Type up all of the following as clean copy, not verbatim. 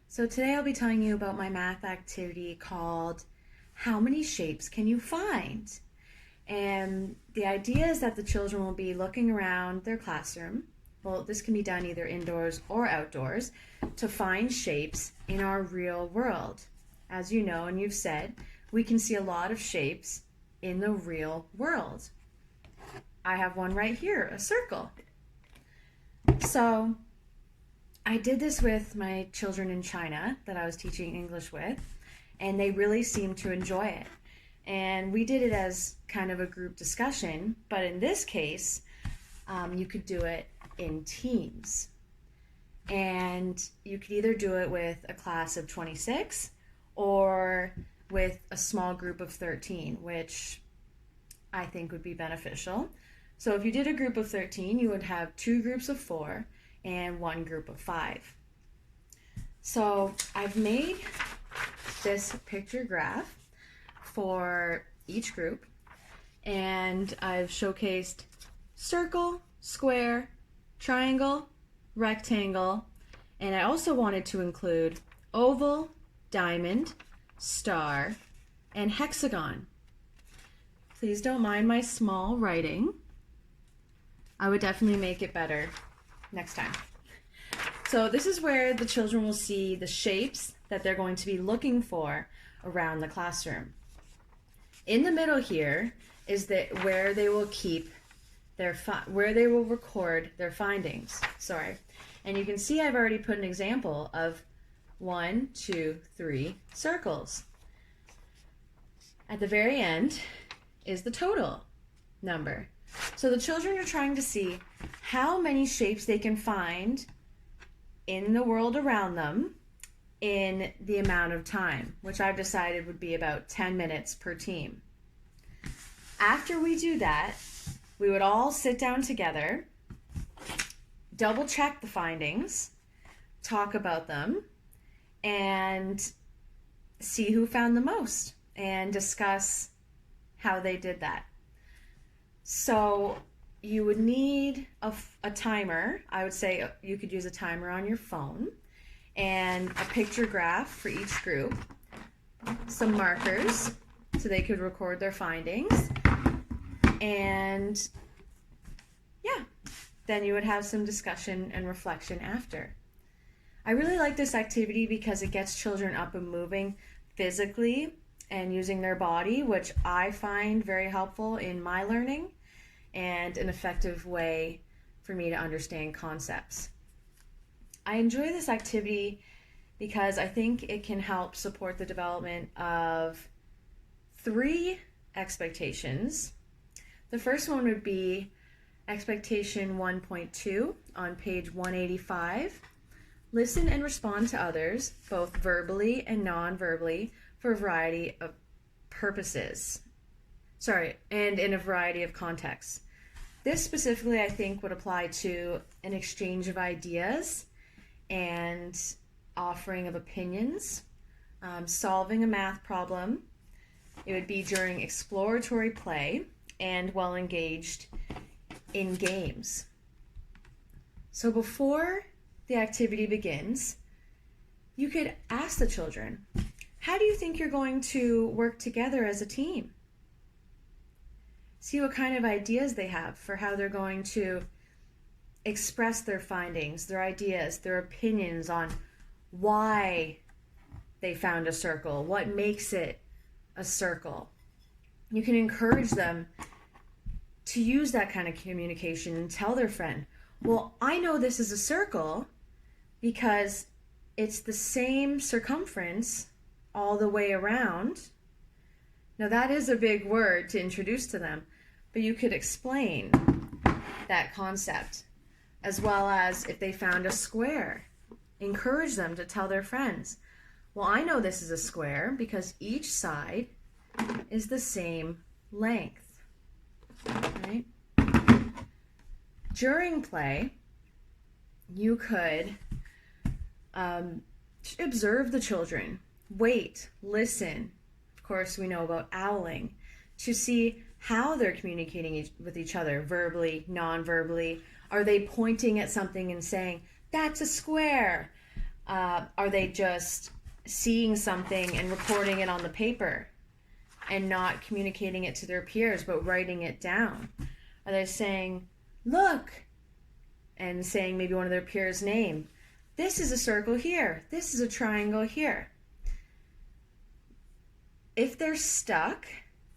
So today I'll be telling you about my math activity called How Many Shapes Can You Find? And the idea is that the children will be looking around their classroom. Well, this can be done either indoors or outdoors to find shapes in our real world. As you know and you've said, we can see a lot of shapes in the real world. I have one right here, a circle. So I did this with my children in China that I was teaching English with, and they really seemed to enjoy it. And we did it as kind of a group discussion, but in this case, you could do it in teams. And you could either do it with a class of 26 or with a small group of 13, which I think would be beneficial. So if you did a group of 13, you would have two groups of 4 and one group of 5. So I've made this picture graph for each group, and I've showcased circle, square, triangle, rectangle, and I also wanted to include oval, diamond, star, and hexagon. Please don't mind my small writing. I would definitely make it better next time. So this is where the children will see the shapes that they're going to be looking for around the classroom. In the middle here is where they will keep where they will record their findings. And you can see I've already put an example of 1, 2, 3 circles. At the very end is the total number. So the children are trying to see how many shapes they can find in the world around them in the amount of time, which I've decided would be about 10 minutes per team. After we do that, we would all sit down together, double check the findings, talk about them, and see who found the most and discuss how they did that. So you would need a timer. I would say you could use a timer on your phone, and a picture graph for each group, some markers so they could record their findings, and yeah, then you would have some discussion and reflection after. I really like this activity because it gets children up and moving physically and using their body, which I find very helpful in my learning and an effective way for me to understand concepts. I enjoy this activity because I think it can help support the development of 3 expectations. The first one would be expectation 1.2 on page 185. Listen and respond to others, both verbally and non-verbally, for a variety of purposes. And in a variety of contexts. This specifically, I think, would apply to an exchange of ideas and offering of opinions, solving a math problem. It would be during exploratory play and while engaged in games. So before the activity begins, you could ask the children, how do you think you're going to work together as a team? See what kind of ideas they have for how they're going to express their findings, their ideas, their opinions on why they found a circle, what makes it a circle. You can encourage them to use that kind of communication and tell their friend, well, I know this is a circle because it's the same circumference all the way around. Now that is a big word to introduce to them, but you could explain that concept, as well as if they found a square, encourage them to tell their friends, well, I know this is a square because each side is the same length, right? During play, you could observe the children, wait, listen. Of course, we know about owling, to see how they're communicating with each other, verbally, non-verbally. Are they pointing at something and saying, that's a square? Are they just seeing something and reporting it on the paper and not communicating it to their peers but writing it down? Are they saying, look, and saying maybe one of their peers' name? This is a circle here. This is a triangle here. If they're stuck,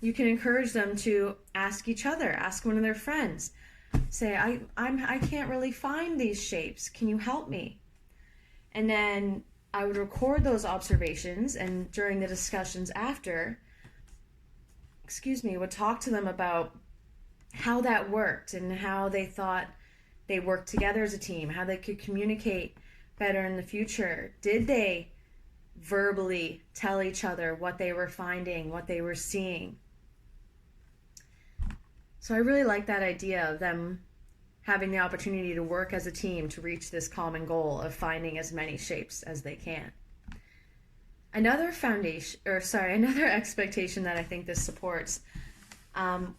you can encourage them to ask each other, ask one of their friends. Say, I can't really find these shapes. Can you help me? And then I would record those observations, and during the discussions after, would talk to them about how that worked and how they thought they worked together as a team, how they could communicate better in the future. Did they verbally tell each other what they were finding, what they were seeing? So I really like that idea of them having the opportunity to work as a team to reach this common goal of finding as many shapes as they can. Another expectation that I think this supports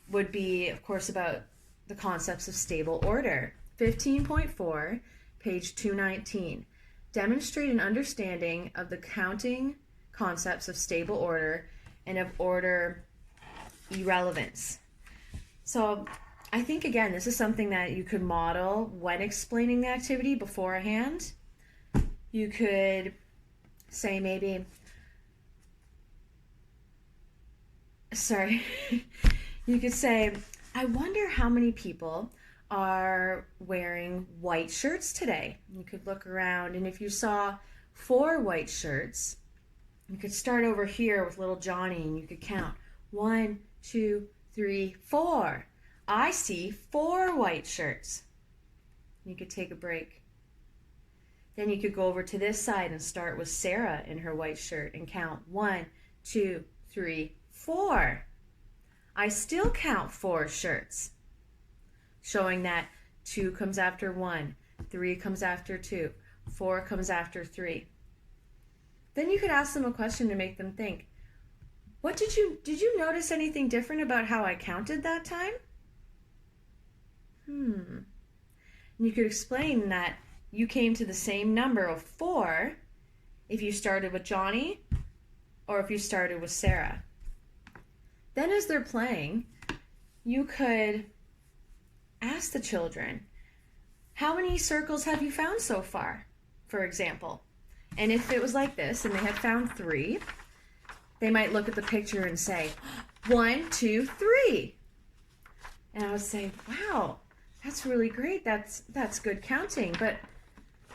would be, of course, about the concepts of stable order. 15.4, page 219. Demonstrate an understanding of the counting concepts of stable order and of order irrelevance. So I think, again, this is something that you could model when explaining the activity beforehand. You could say you could say, I wonder how many people are wearing white shirts today. You could look around, and if you saw 4 white shirts, you could start over here with little Johnny, and you could count 1, 2, 3, 4. I see 4 white shirts. You could take a break. Then you could go over to this side and start with Sarah in her white shirt and count 1, 2, 3, 4. I still count 4 shirts, showing that 2 comes after 1, 3 comes after 2, 4 comes after 3. Then you could ask them a question to make them think. Did you notice anything different about how I counted that time? And you could explain that you came to the same number of 4 if you started with Johnny or if you started with Sarah. Then as they're playing, you could ask the children, how many circles have you found so far, for example? And if it was like this and they had found 3, they might look at the picture and say, 1, 2, 3. And I would say, wow, that's really great. That's good counting. But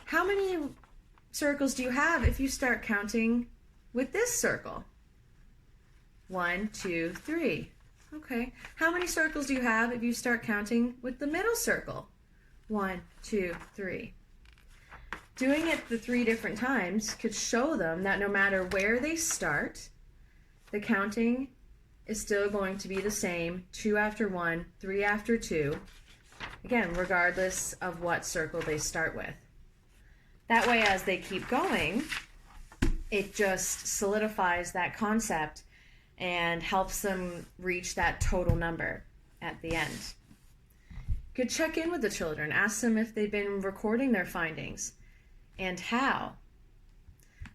how many circles do you have if you start counting with this circle? 1, 2, 3. Okay. How many circles do you have if you start counting with the middle circle? 1, 2, 3. Doing it the 3 different times could show them that no matter where they start, the counting is still going to be the same, 2 after 1, 3 after 2, again, regardless of what circle they start with. That way, as they keep going, it just solidifies that concept and helps them reach that total number at the end. You could check in with the children, ask them if they've been recording their findings and how.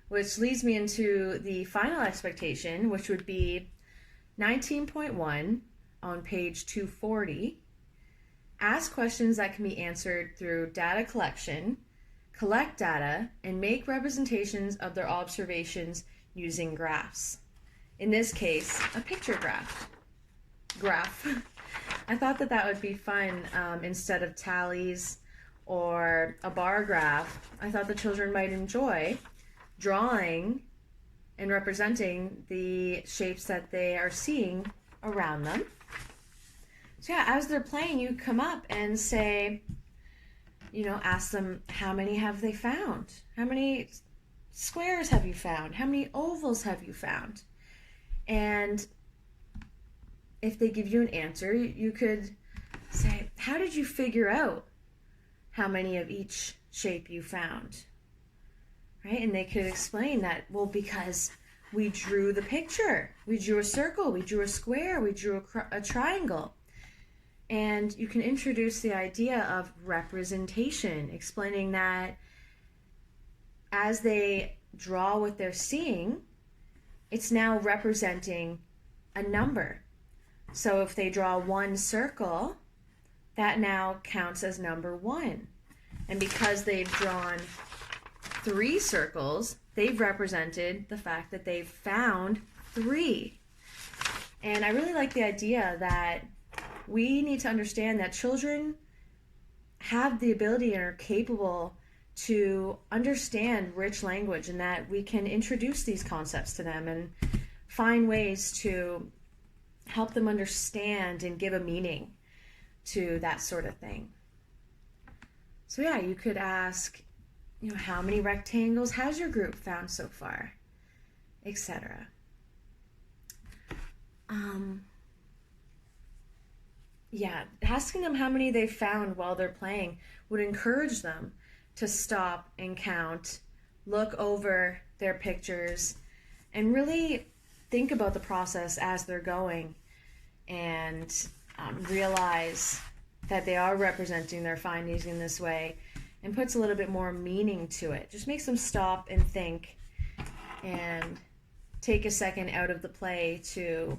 Which leads me into the final expectation, which would be 19.1 on page 240. Ask questions that can be answered through data collection, collect data, and make representations of their observations using graphs. In this case, a picture graph. I thought that would be fun instead of tallies or a bar graph. I thought the children might enjoy drawing and representing the shapes that they are seeing around them. So yeah, as they're playing, you come up and say, ask them, how many have they found? How many squares have you found? How many ovals have you found? And if they give you an answer, you could say, how did you figure out how many of each shape you found? Right? And they could explain that, well, because we drew the picture. We drew a circle, we drew a square, we drew a triangle. And you can introduce the idea of representation, explaining that as they draw what they're seeing, it's now representing a number. So if they draw one circle, that now counts as number 1. And because they've drawn 3 circles, they've represented the fact that they've found 3. And I really like the idea that we need to understand that children have the ability and are capable to understand rich language, and that we can introduce these concepts to them and find ways to help them understand and give a meaning to that sort of thing. So yeah, you could ask, how many rectangles has your group found so far, etc. Yeah, asking them how many they found while they're playing would encourage them to stop and count, look over their pictures, and really think about the process as they're going, and realize that they are representing their findings in this way, and puts a little bit more meaning to it. Just makes them stop and think and take a second out of the play to,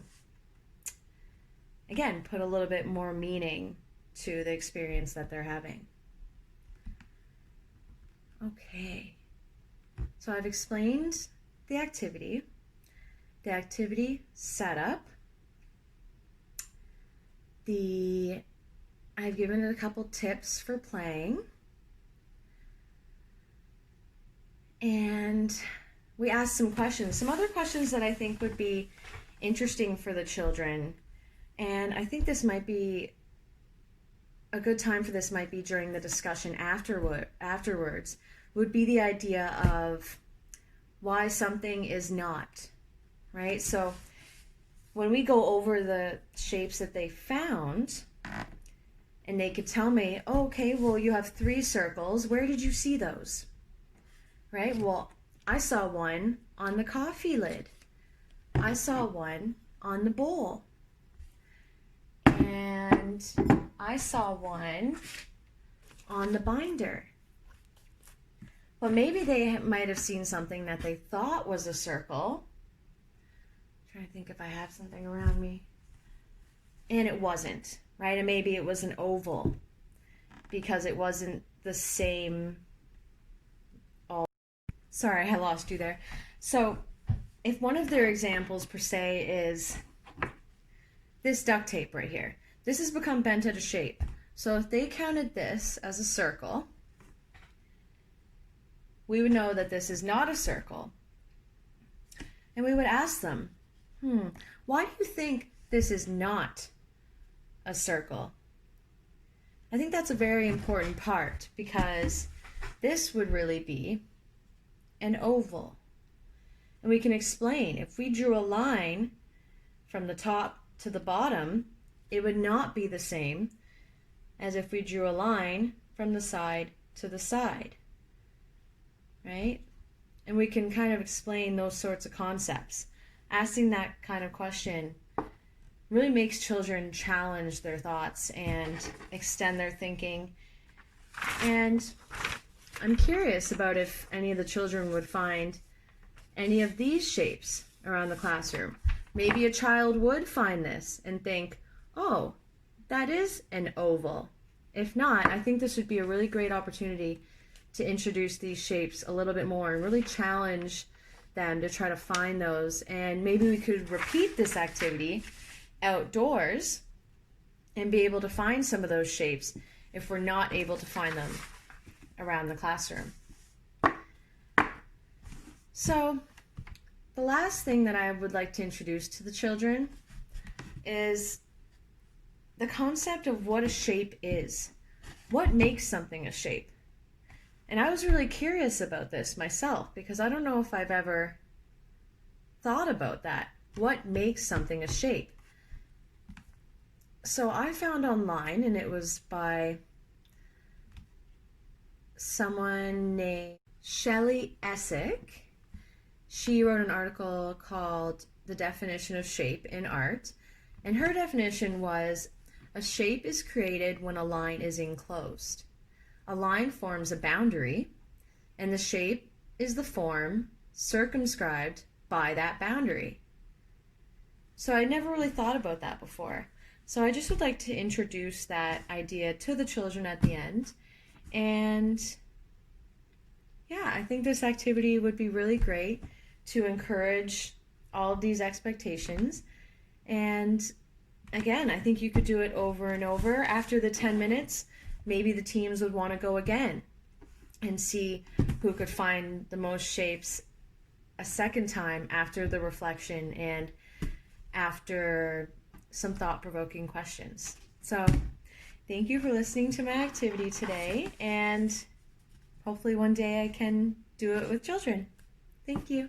again, put a little bit more meaning to the experience that they're having. Okay, so I've explained the activity setup, I've given it a couple tips for playing, and we asked some questions, some other questions that I think would be interesting for the children. And I think this might be a good time for this might be during the discussion afterwards, would be the idea of why something is not, right? So when we go over the shapes that they found, and they could tell me, oh, okay, well, you have 3 circles. Where did you see those? Right? Well, I saw one on the coffee lid. I saw one on the bowl. And I saw one on the binder. Well, maybe they might have seen something that they thought was a circle. I'm trying to think if I have something around me. And it wasn't, right? And maybe it was an oval because it wasn't the same. Sorry, I lost you there. So if one of their examples per se is this duct tape right here, this has become bent out of shape. So if they counted this as a circle, we would know that this is not a circle. And we would ask them, why do you think this is not a circle? I think that's a very important part, because this would really be an oval. And we can explain, if we drew a line from the top to the bottom, it would not be the same as if we drew a line from the side to the side, right? And we can kind of explain those sorts of concepts. Asking that kind of question really makes children challenge their thoughts and extend their thinking. And I'm curious about if any of the children would find any of these shapes around the classroom. Maybe a child would find this and think, oh, that is an oval. If not, I think this would be a really great opportunity to introduce these shapes a little bit more and really challenge them to try to find those. And maybe we could repeat this activity outdoors and be able to find some of those shapes if we're not able to find them around the classroom. So the last thing that I would like to introduce to the children is the concept of what a shape is. What makes something a shape? And I was really curious about this myself, because I don't know if I've ever thought about that. What makes something a shape? So I found online, and it was by someone named Shelley Essick. She wrote an article called The Definition of Shape in Art, and her definition was, a shape is created when a line is enclosed. A line forms a boundary, and the shape is the form circumscribed by that boundary? So I never really thought about that before. So I just would like to introduce that idea to the children at the end. And yeah, I think this activity would be really great to encourage all of these expectations. And again, I think you could do it over and over. After the 10 minutes, maybe the teams would want to go again and see who could find the most shapes a second time after the reflection and after some thought-provoking questions. So thank you for listening to my activity today, and hopefully one day I can do it with children. Thank you.